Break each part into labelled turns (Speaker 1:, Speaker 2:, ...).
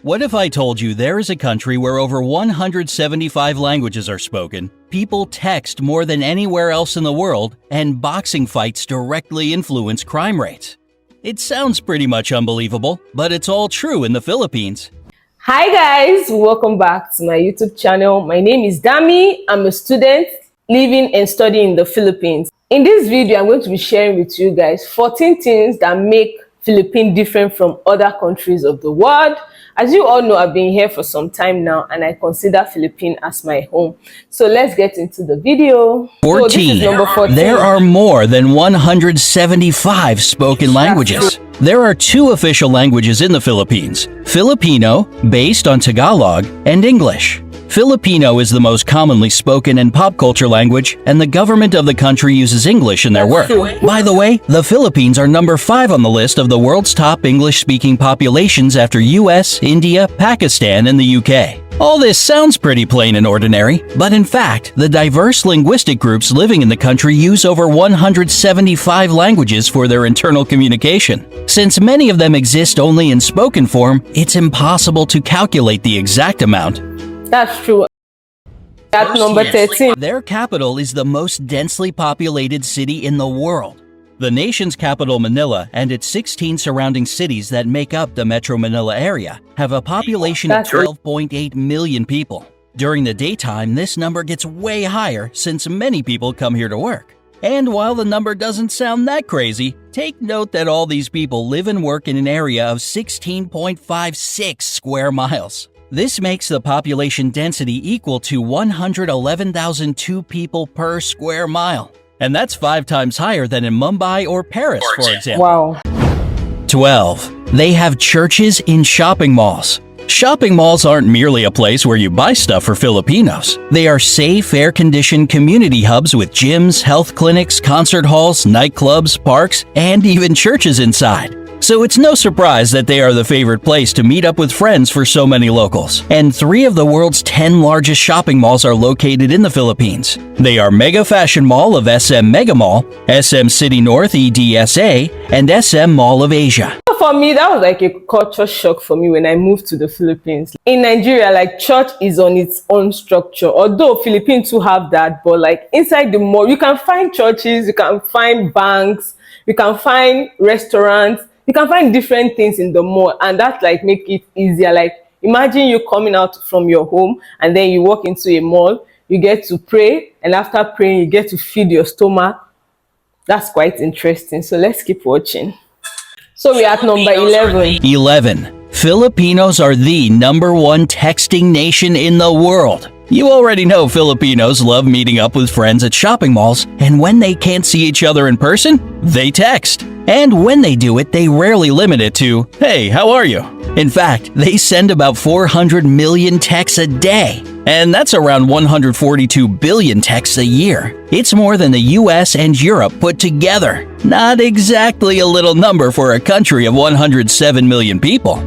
Speaker 1: What if I told you there is a country where over 175 languages are spoken, people text more than anywhere else in the world, and boxing fights directly influence crime rates? It sounds pretty much unbelievable, but it's all true in the Philippines.
Speaker 2: Hi guys, welcome back to my YouTube channel. My name is Dami. I'm a student living and studying in the Philippines. In this video, I'm going to be sharing with you guys 14 things that make Philippines different from other countries of the world. As you all know, I've been here for some time now and I consider Philippines as my home. So let's get into the video.
Speaker 1: 14.
Speaker 2: So this is number 14.
Speaker 1: There are more than 175 spoken languages. There are two official languages in the Philippines: Filipino, based on Tagalog, and English. Filipino is the most commonly spoken and pop culture language, and the government of the country uses English in their work. By the way, the Philippines are number 5 on the list of the world's top English-speaking populations after US, India, Pakistan, and the UK. All this sounds pretty plain and ordinary, but in fact, the diverse linguistic groups living in the country use over 175 languages for their internal communication. Since many of them exist only in spoken form, it's impossible to calculate the exact amount.
Speaker 2: That's true. At number 13.
Speaker 1: Their capital is the most densely populated city in the world. The nation's capital, Manila, and its 16 surrounding cities that make up the Metro Manila area have a population of 12.8 million people. During the daytime, this number gets way higher since many people come here to work. And while the number doesn't sound that crazy, take note that all these people live and work in an area of 16.56 square miles. This makes the population density equal to 111,002 people per square mile. And that's 5 times higher than in Mumbai or Paris, for example.
Speaker 2: Wow.
Speaker 1: 12. They have churches in shopping malls. Shopping malls aren't merely a place where you buy stuff for Filipinos. They are safe, air-conditioned community hubs with gyms, health clinics, concert halls, nightclubs, parks, and even churches inside. So it's no surprise that they are the favorite place to meet up with friends for so many locals. And 3 of the world's 10 largest shopping malls are located in the Philippines. They are Mega Fashion Mall of SM Mega Mall, SM City North EDSA, and SM Mall of Asia.
Speaker 2: For me, that was like a culture shock for me when I moved to the Philippines. In Nigeria, like, church is on its own structure. Although Philippines too have that, but like inside the mall, you can find churches, you can find banks, you can find restaurants, you can find different things in the mall, and that like make it easier. Like, imagine you coming out from your home and then you walk into a mall, you get to pray, and after praying you get to feed your stomach. That's quite interesting. So let's keep watching. So we're at number 11.
Speaker 1: 11. Filipinos are the #1 texting nation in the world. You already know Filipinos love meeting up with friends at shopping malls, and when they can't see each other in person, they text. And when they do it, they rarely limit it to, "Hey, how are you?" In fact, they send about 400 million texts a day. And that's around 142 billion texts a year. It's more than the US and Europe put together. Not exactly a little number for a country of 107 million people.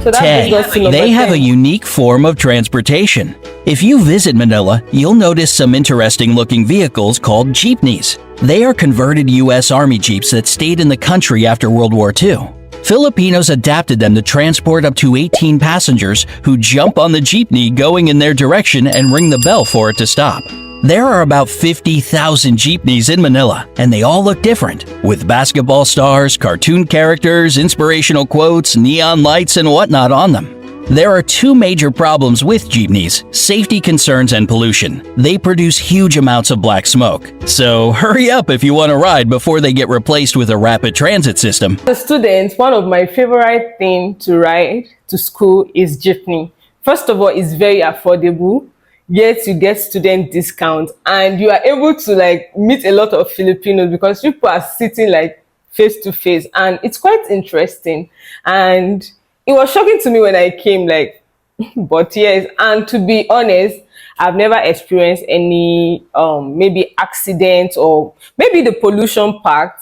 Speaker 2: So that
Speaker 1: 10. They have a unique form of transportation. If you visit Manila, you'll notice some interesting looking vehicles called jeepneys. They are converted US Army Jeeps that stayed in the country after World War II. Filipinos adapted them to transport up to 18 passengers who jump on the jeepney going in their direction and ring the bell for it to stop. There are about 50,000 jeepneys in Manila, and they all look different, with basketball stars, cartoon characters, inspirational quotes, neon lights, and whatnot on them. There are 2 major problems with jeepneys: safety concerns and pollution. They produce huge amounts of black smoke. So hurry up if you want to ride before they get replaced with a rapid transit system.
Speaker 2: As a student, one of my favorite things to ride to school is jeepney. First of all, it's very affordable. Yet you get student discount, and you are able to like meet a lot of Filipinos because people are sitting like face to face, and it's quite interesting. And it was shocking to me when I came, like, but yes. And to be honest, I've never experienced any maybe accident or maybe the pollution part.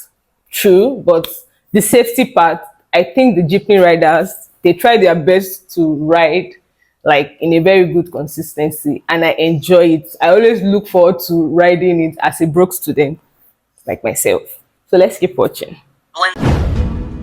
Speaker 2: True, but the safety part, I think the jeepney riders, they try their best to ride like in a very good consistency, and I enjoy it. I always look forward to riding it as a broke student like myself. So let's keep watching.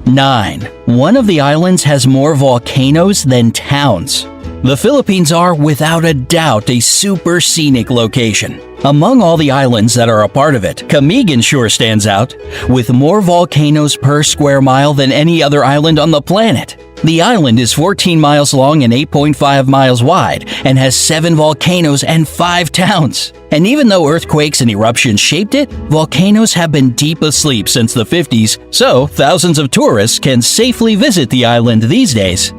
Speaker 1: 9. One of the islands has more volcanoes than towns. The Philippines are, without a doubt, a super scenic location. Among all the islands that are a part of it, Camigan sure stands out, with more volcanoes per square mile than any other island on the planet. The island is 14 miles long and 8.5 miles wide, and has 7 volcanoes and 5 towns. And even though earthquakes and eruptions shaped it, volcanoes have been deep asleep since the 50s, so thousands of tourists can safely visit the island these days.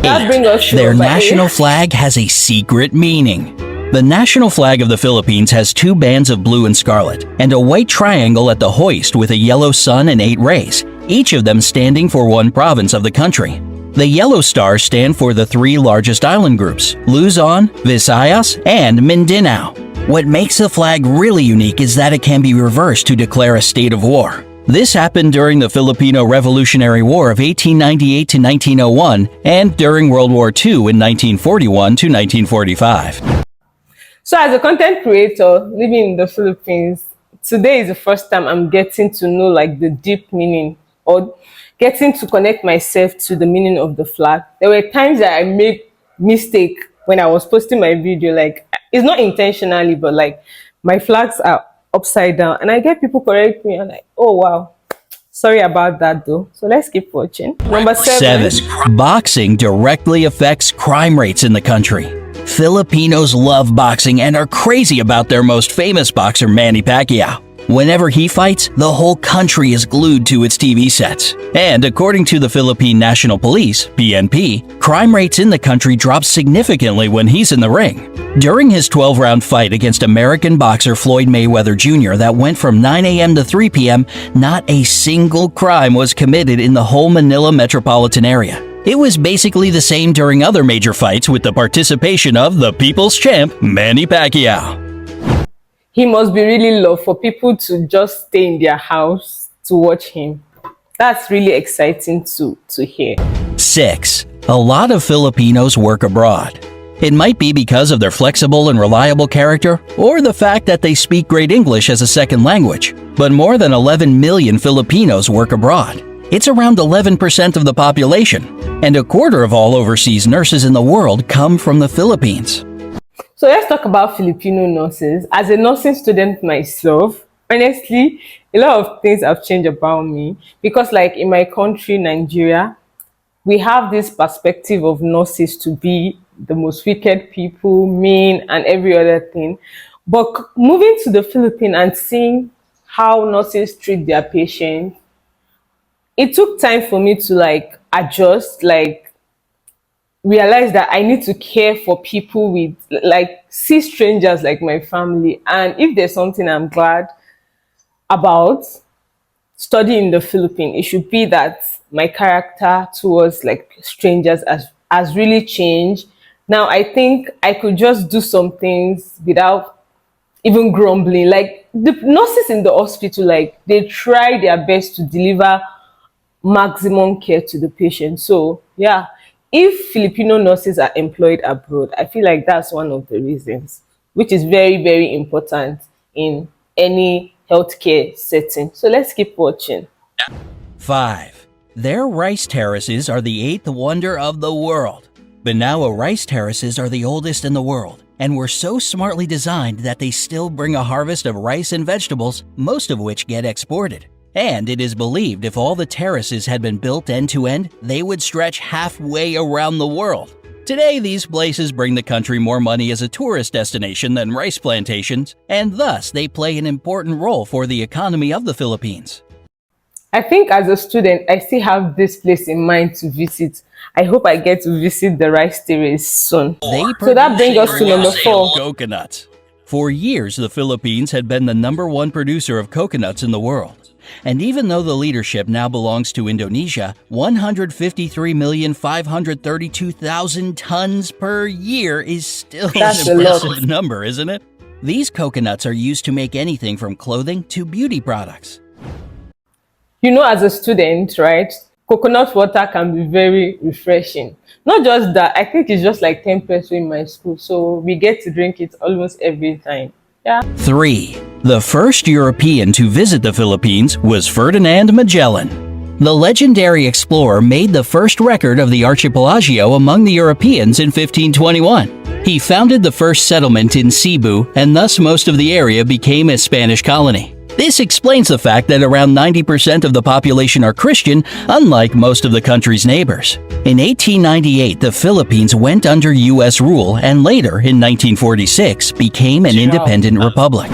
Speaker 2: That brings us to
Speaker 1: Their
Speaker 2: number
Speaker 1: national
Speaker 2: 8.
Speaker 1: flag has a secret meaning. The national flag of the Philippines has 2 bands of blue and scarlet, and a white triangle at the hoist with a yellow sun and 8 rays, each of them standing for one province of the country. The yellow stars stand for the 3 largest island groups, Luzon, Visayas, and Mindanao. What makes the flag really unique is that it can be reversed to declare a state of war. This happened during the Filipino Revolutionary War of 1898 to 1901 and during World War II in 1941 to 1945.
Speaker 2: So as a content creator living in the Philippines, today is the first time I'm getting to know like the deep meaning, or getting to connect myself to the meaning of the flag. There were times that I made mistake when I was posting my video, like it's not intentionally, but like my flags are upside down and I get people correct me and like, oh wow, sorry about that though. So let's keep watching. Number 7.
Speaker 1: 7. Boxing directly affects crime rates in the country. Filipinos love boxing and are crazy about their most famous boxer, Manny Pacquiao. Whenever he fights, the whole country is glued to its TV sets. And according to the Philippine National Police, PNP, crime rates in the country drop significantly when he's in the ring. During his 12-round fight against American boxer Floyd Mayweather Jr. that went from 9 a.m. to 3 p.m., not a single crime was committed in the whole Manila metropolitan area. It was basically the same during other major fights with the participation of the people's champ, Manny Pacquiao.
Speaker 2: He must be really loved for people to just stay in their house to watch him. That's really exciting to hear.
Speaker 1: 6. A lot of Filipinos work abroad. It might be because of their flexible and reliable character, or the fact that they speak great English as a second language. But more than 11 million Filipinos work abroad. It's around 11% of the population, and a quarter of all overseas nurses in the world come from the Philippines.
Speaker 2: So let's talk about Filipino nurses. As a nursing student myself, honestly, a lot of things have changed about me because like in my country, Nigeria, we have this perspective of nurses to be the most wicked people, mean, and every other thing. But moving to the Philippines and seeing how nurses treat their patients, it took time for me to like adjust, like realize that I need to care for people with like see strangers like my family. And if there's something I'm glad about studying in the Philippines, it should be that my character towards like strangers has really changed. Now I think I could just do some things without even grumbling. Like the nurses in the hospital, like they try their best to deliver maximum care to the patient. So yeah, if Filipino nurses are employed abroad, I feel like that's one of the reasons, which is very, very important in any healthcare setting. So let's keep watching.
Speaker 1: 5. Their rice terraces are the 8th wonder of the world. Banawa rice terraces are the oldest in the world and were so smartly designed that they still bring a harvest of rice and vegetables, most of which get exported. And it is believed if all the terraces had been built end to end, they would stretch halfway around the world. Today, these places bring the country more money as a tourist destination than rice plantations, and thus they play an important role for the economy of the Philippines.
Speaker 2: I think as a student, I still have this place in mind to visit. I hope I get to visit the rice terrace soon. So that brings us to number 4.
Speaker 1: Coconuts. For years, the Philippines had been the #1 producer of coconuts in the world. And even though the leadership now belongs to Indonesia, 153,532,000 tons per year is still
Speaker 2: That's
Speaker 1: an
Speaker 2: a lot.
Speaker 1: impressive number, isn't it? These coconuts are used to make anything from clothing to beauty products.
Speaker 2: You know, as a student, right, coconut water can be very refreshing. Not just that, I think it's just like 10 pesos in my school. So we get to drink it almost every time. Yeah.
Speaker 1: 3. The first European to visit the Philippines was Ferdinand Magellan. The legendary explorer made the first record of the archipelago among the Europeans in 1521. He founded the first settlement in Cebu, and thus most of the area became a Spanish colony. This explains the fact that around 90% of the population are Christian, unlike most of the country's neighbors. In 1898, the Philippines went under U.S. rule and later, in 1946, became an independent republic.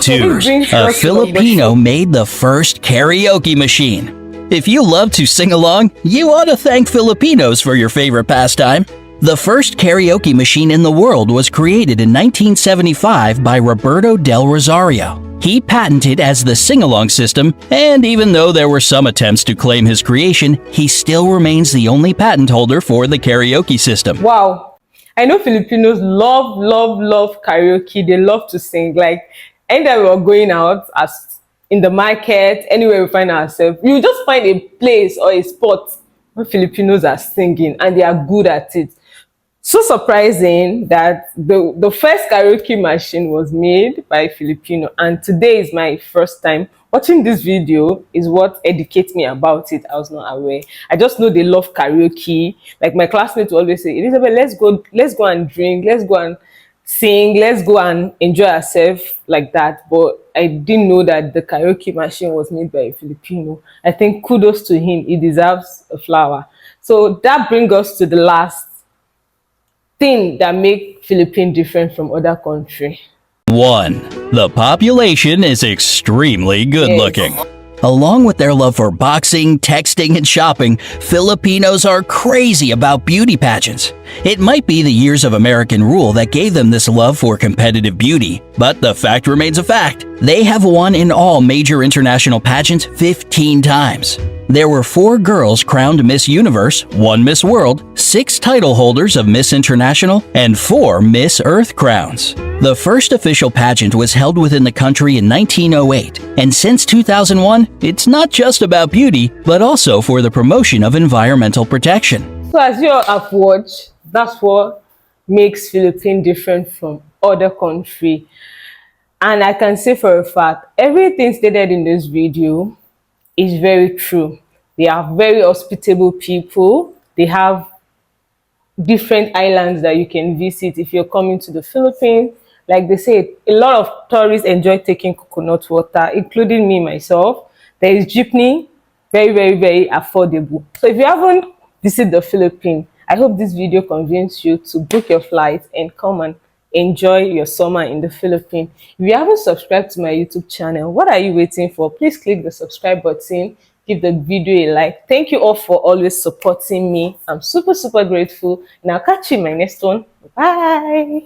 Speaker 1: 2. A Filipino made the first karaoke machine. If you love to sing along, you ought to thank Filipinos for your favorite pastime. The first karaoke machine in the world was created in 1975 by Roberto del Rosario. He patented as the sing-along system, and even though there were some attempts to claim his creation, he still remains the only patent holder for the karaoke system.
Speaker 2: Wow. I know Filipinos love karaoke. They love to sing. Like, anytime we're going out, as in the market, anywhere we find ourselves, you just find a place or a spot where Filipinos are singing, and they are good at it. So surprising that the first karaoke machine was made by a Filipino, and today is my first time watching this video. Is what educates me about it. I was not aware. I just know they love karaoke. Like my classmates will always say, Elizabeth, let's go and drink, let's go and sing, let's go and enjoy ourselves like that. But I didn't know that the karaoke machine was made by a Filipino. I think kudos to him. He deserves a flower. So that brings us to the last thing that make Philippines different from other countries.
Speaker 1: 1. The population is extremely good looking.
Speaker 2: Yes.
Speaker 1: Along with their love for boxing, texting, and shopping, Filipinos are crazy about beauty pageants. It might be the years of American rule that gave them this love for competitive beauty, but the fact remains a fact. They have won in all major international pageants 15 times. There were 4 girls crowned Miss Universe, 1 Miss World, 6 title holders of Miss International, and 4 Miss Earth crowns. The first official pageant was held within the country in 1908, and since 2001, it's not just about beauty, but also for the promotion of environmental protection.
Speaker 2: So as you all have watched, that's what makes Philippines different from other countries. And I can say for a fact, everything stated in this video is very true. They are very hospitable people. They have different islands that you can visit if you're coming to the Philippines. Like they say, a lot of tourists enjoy taking coconut water, including me myself. There is jeepney, very affordable. So if you haven't visited the Philippines, I hope this video convinced you to book your flight and come and enjoy your summer in the Philippines. If you haven't subscribed to my YouTube channel, what are you waiting for? Please click the subscribe button, give the video a like. Thank you all for always supporting me. I'm super grateful, and I'll catch you in my next one. Bye.